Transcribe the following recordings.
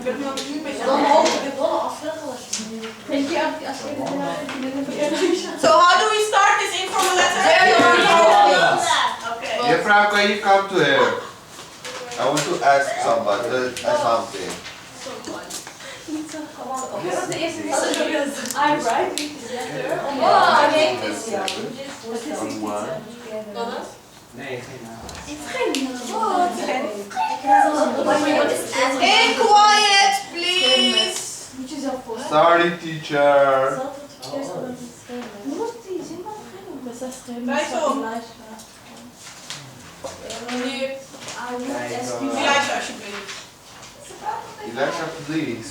So how do we start this informal letter? Okay. Jeffrey, can you come to here? I want to ask something. I'm right. And quiet, please. Sorry, teacher. Elijah, please.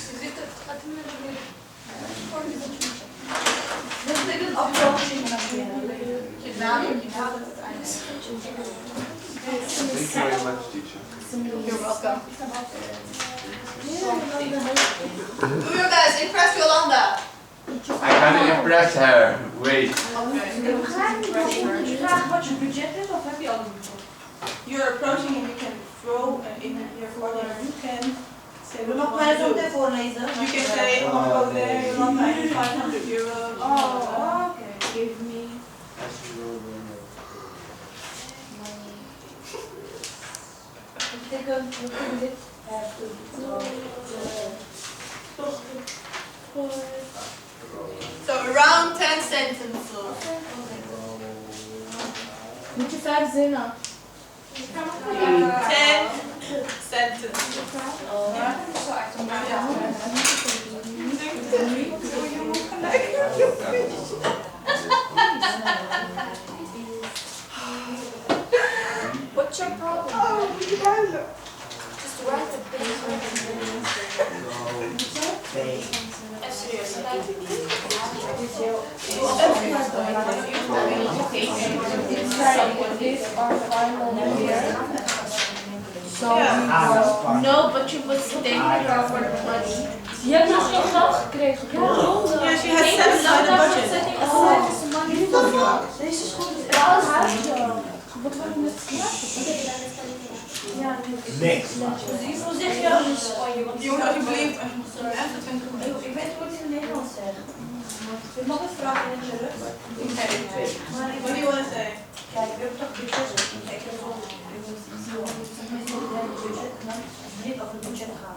Thank you very much, teacher. You're welcome. Do your best, impress Yolanda. I can't impress her. Wait. You're approaching and you can throw in your corner. You can say what you want to do. You can say, I want to go there, Yolanda, I need 500 euros. Oh, okay. Give me. So around 10 sentences. Moet je 5 zinnen? 10 sentences. What's your problem? Just write the big No, but you was thanking her for the money. Je hebt nog geen geld gekregen. Yeah, she has set aside a budget. Deze school is wel een huisje. Wat wil je met ja, niks. Hoe zeg je dat in Spanje? Jongen, alsjeblieft. Ik weet hoe het in het Nederlands zegt. Je mag het vragen in de rug. What do you want to say? Kijk, ik heb toch budget. Ik heb wel budget. En dan niet over het budget gaan.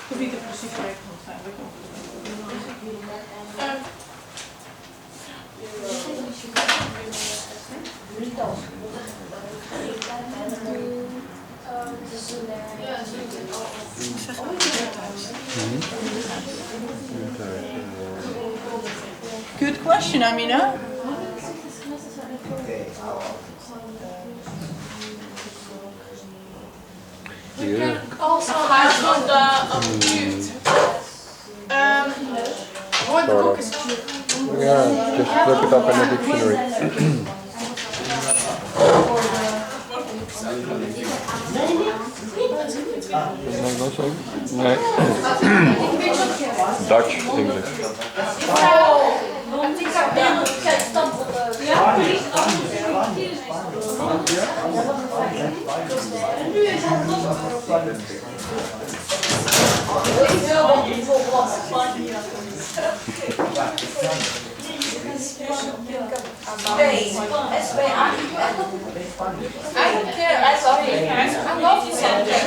Hoef niet de precieze regels zijn. Good question, Amina. You can also have on the mute. What the book is cute. Yeah, just look it up in the dictionary. No, sorry. Nee. Dutch, English.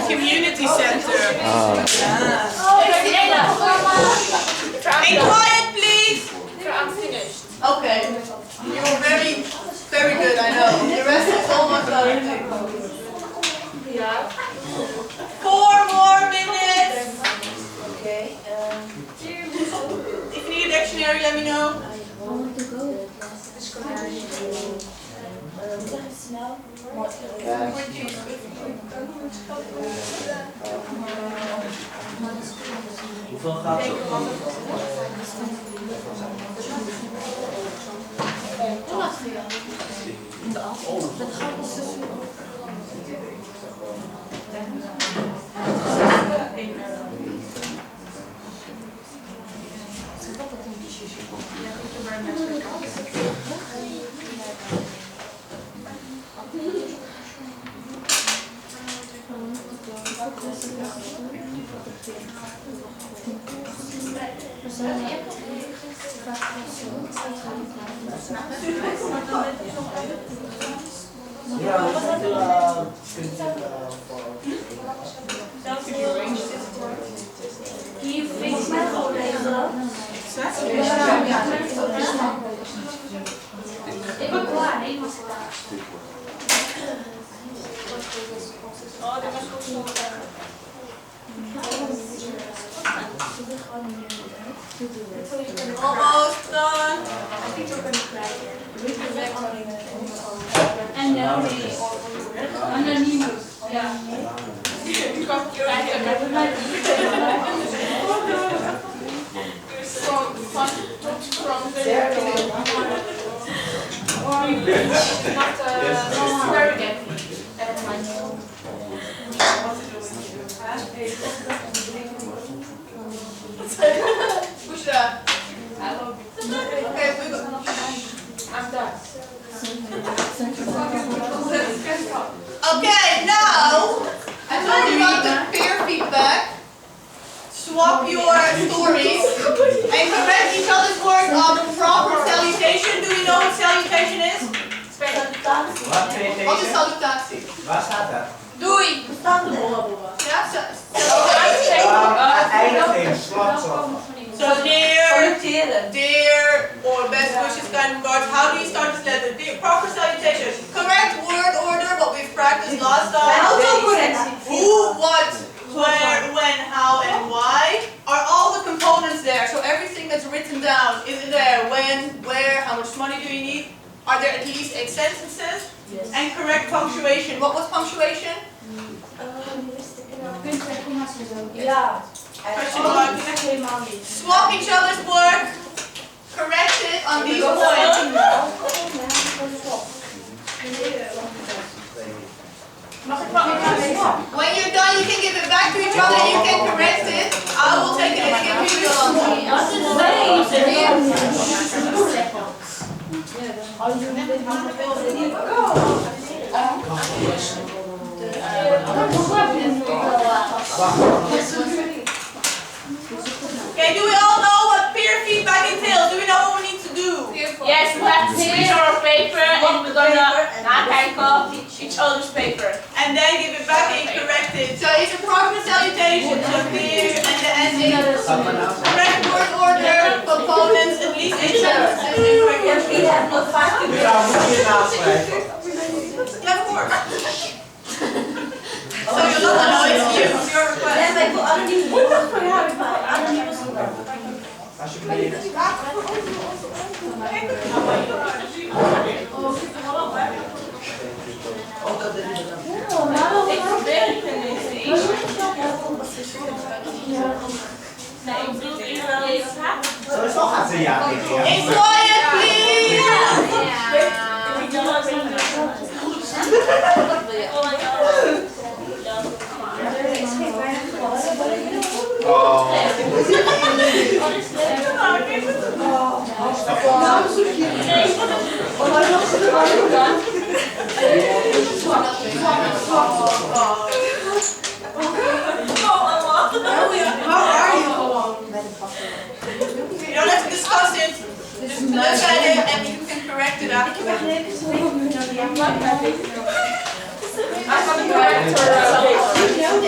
Community center. Be Yeah. quiet, please. I'm finished. Okay. You were very, very good, I know. The rest is almost done. Yeah. 4 more minutes. Okay. If you need a dictionary, let me know. zeg het snel. Hoeveel gaat het? Can you fix my whole laser? Ik ben klaar, nee, was klaar. Oh, dit was goed zo. Almost done. En anoniem. Ja. Bushra. Okay, I'm done. Okay, now I told you about the peer feedback. Swap your stories and correct each other's work on the proper salutation. Do you know what salutation is? Wat is salutatie? Waar staat dat? Doei! Ja, Eindiging, slap. so dear or best wishes kind of regards. How do you start this letter? Dear, proper salutation. Correct word order, what we've practiced last time. Who, what, where, when, how, and why. Are all the components there? So everything that's written down, is it there? When, where, how much money do you need? Are there at least 8 sentences? Yes. And correct punctuation. What was punctuation? Ja. Question mark. Echt helemaal niet. Swap each other's work. Correct it on these points. When you're done, you can give it back to each other. You can correct it. I will take it and give you the Okay, do we all know what peer feedback entails? Do we know what we need to do? Yes, we have to switch our paper and we're gonna nakijken each other's paper. And then give it back and correct it. So it's a proper salutation. So peer and the ending. Correct word order, components, at least 8 sentences, and correct word order. Ja, moet je naschrijven. Yeah, of course. So you're not annoyed, it's your request. Nee, maar ik wil anoniem. Anoniem is goed. Alsjeblieft. Ik probeer het tenminste. Nee, ik bedoel iedereen Zo is toch gaat ze ja tegen je. Hey, quiet, please! Oh. How are you? You don't have to discuss it. Just look at it and you can correct it afterwards. I got a corrector.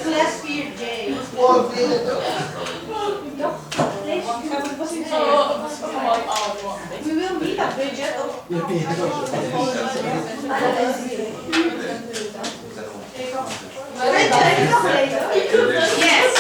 Class 4J. We will meet at Bridget. Yes.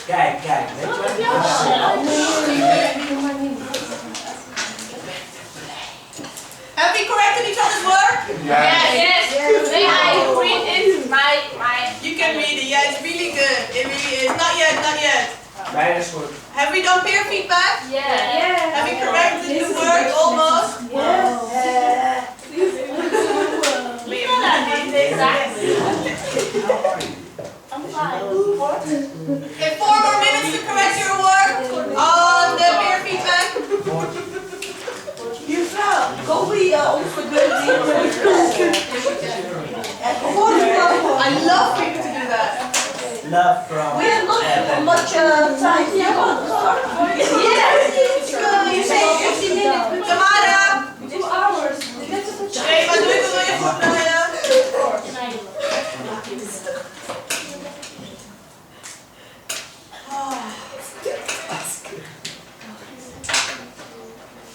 Kijk, kijk, weet je wat? Have we corrected each other's work? Yes. May I read it? My. You can read it. Yeah, it's really good. It really is. Not yet, not yet. Bijna is goed. Have we done peer feedback? Yeah. Have we corrected the word almost? Exactly. Okay, 4 more minutes to correct your work on the peer feedback. Juffrouw, Kobe onverbeurd I love people to do that. Love from We have not much time. Yeah, you say 15 minutes. Tamara! 2 hours. Nee, maar doe ik wil je goed draaien.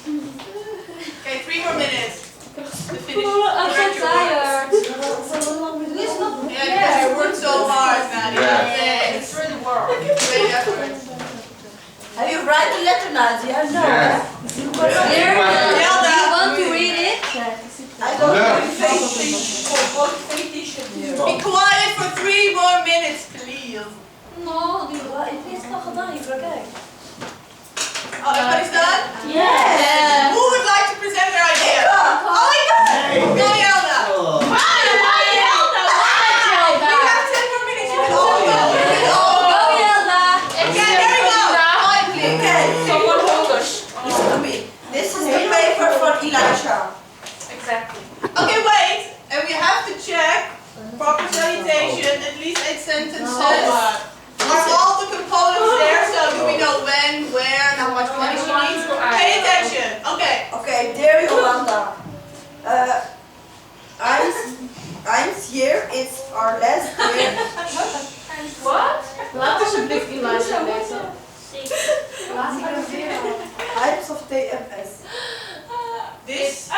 Okay, 3 more minutes to finish. I'm so tired. Yeah, because you worked so hard, Maddie. Yeah. It's for the world. Great effort. Have you write the letter, Nadia? No. Yes. Hilda! Want to read it? I don't No. know. Be quiet for 3 more minutes, please. No, ik heb het nog gedaan, je kijk. Oh, everybody's done? Yeah. Who would like to present their idea? Oh my god! Go, Hilda! Oh. We have 10 more minutes. You can all go. You can all go. Okay, there we go. Quiet, please. Someone hold us. Listen to me. This is the paper for Elisha. Exactly. Okay, wait. And we have to check proper salutation, at least 8 sentences. Are all the components there? So do we know when, where, and how much money she needs? Pay attention. Okay. Okay, dear Yolanda. Eins year, it's our last year. What? Laat alsjeblieft Elisha lezen. Types of TMS. This,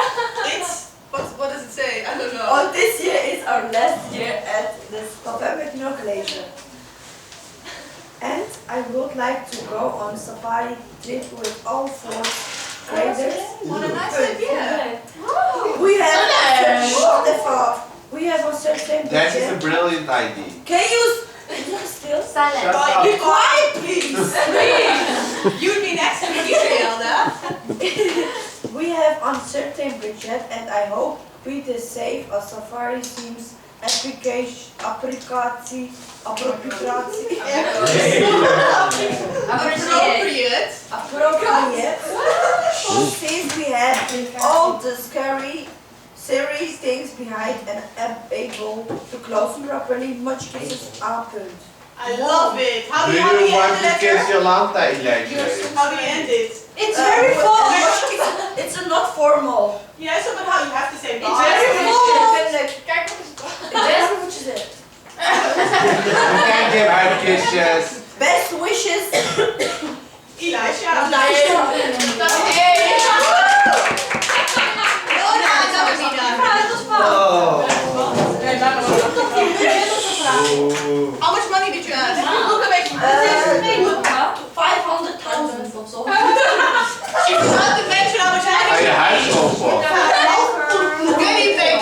it's, what does it say? I don't know. Oh, this year is our last year at the November inoculation. And I would like to go on a safari trip with all 4 graders. What a nice idea. We have a certain That is a budget. brilliant idea. Can you still? Shut Be up. quiet, please. You'd be next to me, Hilda. We have uncertain budget and I hope we can save a safari themes applicatie. Appropriate. Since we had all the scary serious things behind and am able to close them properly, much cases are good. I love it. How Do do you you want end to the kiss letter? Yolanda, Elijah? How do you end it? It's very formal. It's not formal. Yeah, so but how you have to say bye. It's very formal. Kijk wat is het. That's what you said. You can give her kisses. Best wishes. Elisha. Oh. How much money did you ask? Look at me. 500,000 of so. She forgot to mention how much Ga je money. huis kopen? Goodie pay.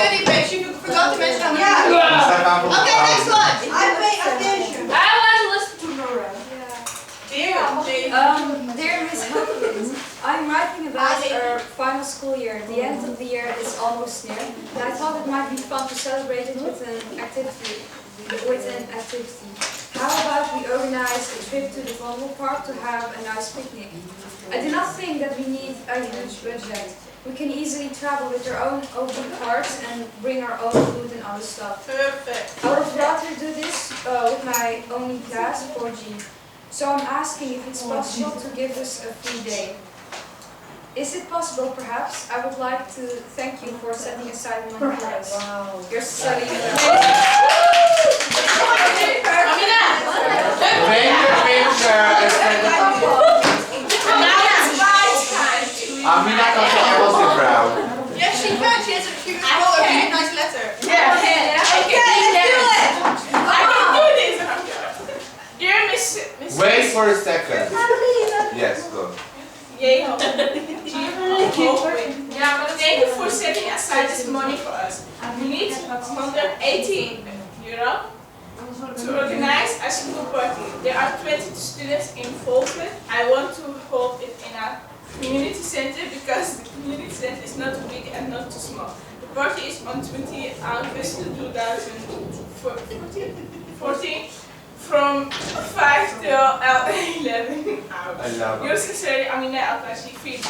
She forgot to mention how much money. Stefan van Okay, next de one. I pay attention. I want to listen to Nora. Dear, Dear Miss Hopkins, I'm writing about our final school year. The end of the year is almost near, and I thought it might be fun to celebrate it with an activity. How about we organize a trip to the volleyball park to have a nice picnic? I do not think that we need a huge budget. We can easily travel with our own open carts and bring our own food and other stuff. perfect. I would rather do this with my only class, 4G. So I'm asking if it's possible to give us a free day. Is it possible, perhaps? I would like to thank you for setting aside money for us. Wow. You're studying. Bring your picture and send it. Amina kan zo Engels in vrouw. Yes, she can. She has a cute, a really nice letter. Yeah. Okay, let's do it. I can do this. Dear Miss Wait for a second. Yes, go. Yeah, thank you for setting aside this money for us. We need €180 to organize a school party. There are 20 students involved. I want to hold it in a community center because the community center is not too big and not too small. The party is on 20 August 2014 from 5 till 11 hours. I love Yours it. sincerely, Amina Al-Kashi, 40.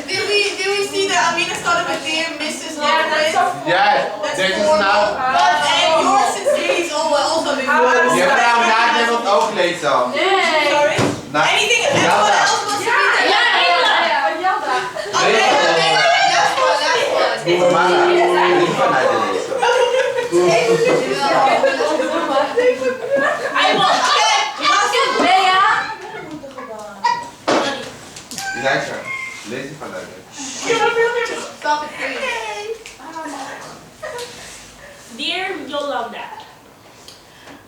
Did we see that Amina started with dear Mrs. Lopez? Yes, dit is nou. And yours sincerely is also big. Je hebt nou na wat ook lezen. Sorry? Anything anyone else wants to read that? Okay, last one. Mama, niet vanuit de lezen. I want. Elijah, lees die vanuit de Stop it, please. Dear Yolanda,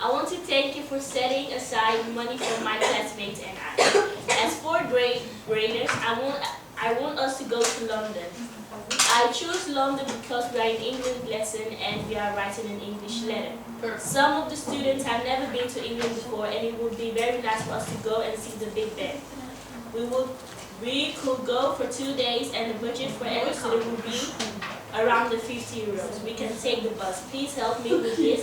I want to thank you for setting aside money for my classmates and I. As fourth graders, I want us to go to London. I choose London because we are in English lesson and we are writing an English letter. Some of the students have never been to England before and it would be very nice for us to go and see the Big Ben. We could go for 2 days and the budget for every student would be around the €50. We can take the bus. Please help me with this.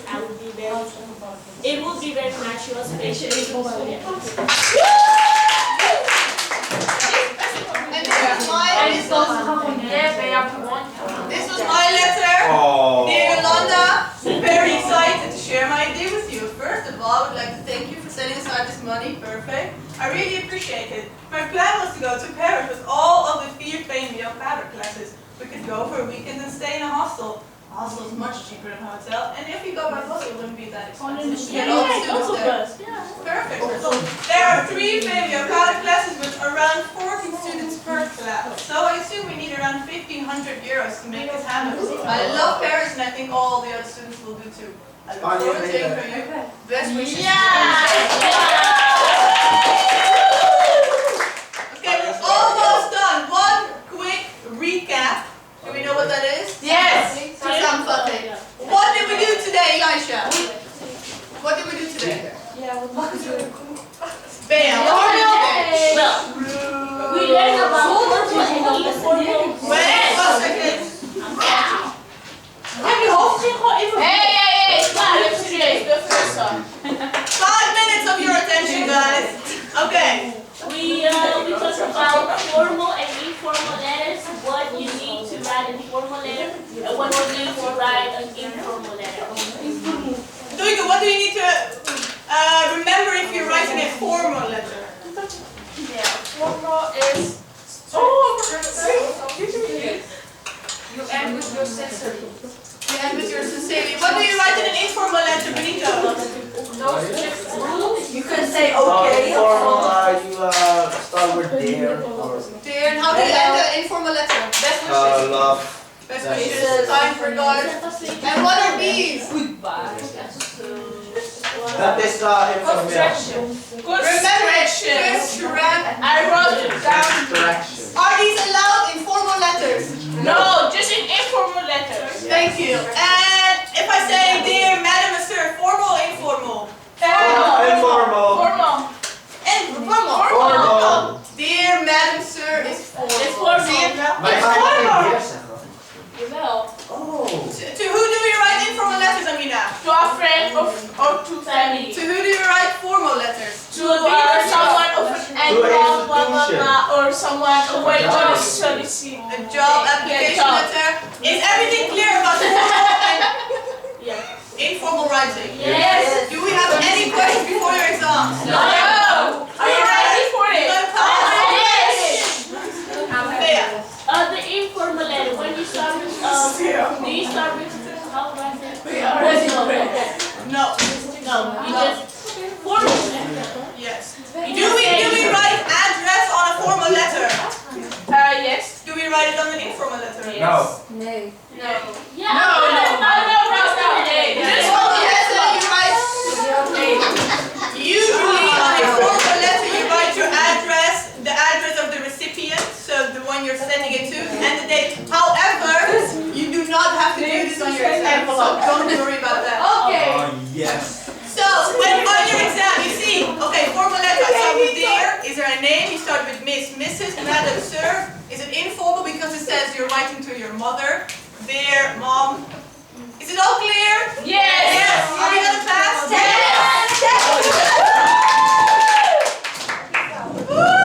It would be very nice to us, especially for students. And this was my letter. Dear Yolanda, very excited to share my idea with you. First of all, I would like to thank you for setting aside this money. Perfect. I really appreciate it. My plan was to go to Paris with all of the 4 female pattern classes. We could go for a weekend and stay in a hostel. A hostel is much cheaper than a hotel, and if you go by bus, it wouldn't be that expensive. Get all the students there. Perfect. There are 3 female pattern classes with around 40 students per class. So I assume we need around €1,500 to make this happen. I love Paris, and I think all the other students will do too. I look forward to hearing from you. Best wishes. Okay, we're almost done. One quick recap. Do we know what that is? Yes. Something. What did we do today, Elisha? What did we do today? Bam. What did we do today? Well, we learned about formal and informal. Wait, 1 second. Heb je hoofdje gewoon even. Hey, klaar, even serieus, de first one. 5 minutes of your attention, guys. Okay. We talked about formal and informal letters, what you need to write a formal letter, and what you need to write an informal letter. Doika, what do you need to remember if you're writing a formal letter? Yeah, formal is. You end with your sincerely. You end with your sincerely. What do you write in an informal letter, Benito? You can say okay. Formal, you start with dear or Dear, and how do you end an informal letter? Best wishes. Love. Best wishes. Kind regards. And what are these? that is information. Remember, I wrote it down. Correction. are these allowed in formal letters? No, just in informal letters. Thank you. And if I say, dear Madam and Sir, formal or informal? Informal. Formal. Formal. Dear Madam Sir is formal. It's formal. Maar je gaat niet meer zeggen. Jawel. Oh. To who do we write informal letters, Amina? To a friend or to family. To who do you write formal letters? To someone of an annual, blah blah blah, or someone away on a study. A job application letter. Is everything clear about formal and informal writing? Yes. Do we have any questions before your exams? No. Are you ready for it? Thea. The informal letter, when you start with, do you start with, how do I say? No. No, you just, formal letter. Yes. Do we write address on a formal letter? Yes. Do we write it on an informal letter? No. Nee. Yeah. No. Just on the letter, you write so don't worry about that. Okay. Yes. So, when on your exam, you see, okay, formal letter, I start with dear. Is there a name? You start with Miss, Mrs, Madam, Sir. Is it informal because it says you're writing to your mother? Dear Mom,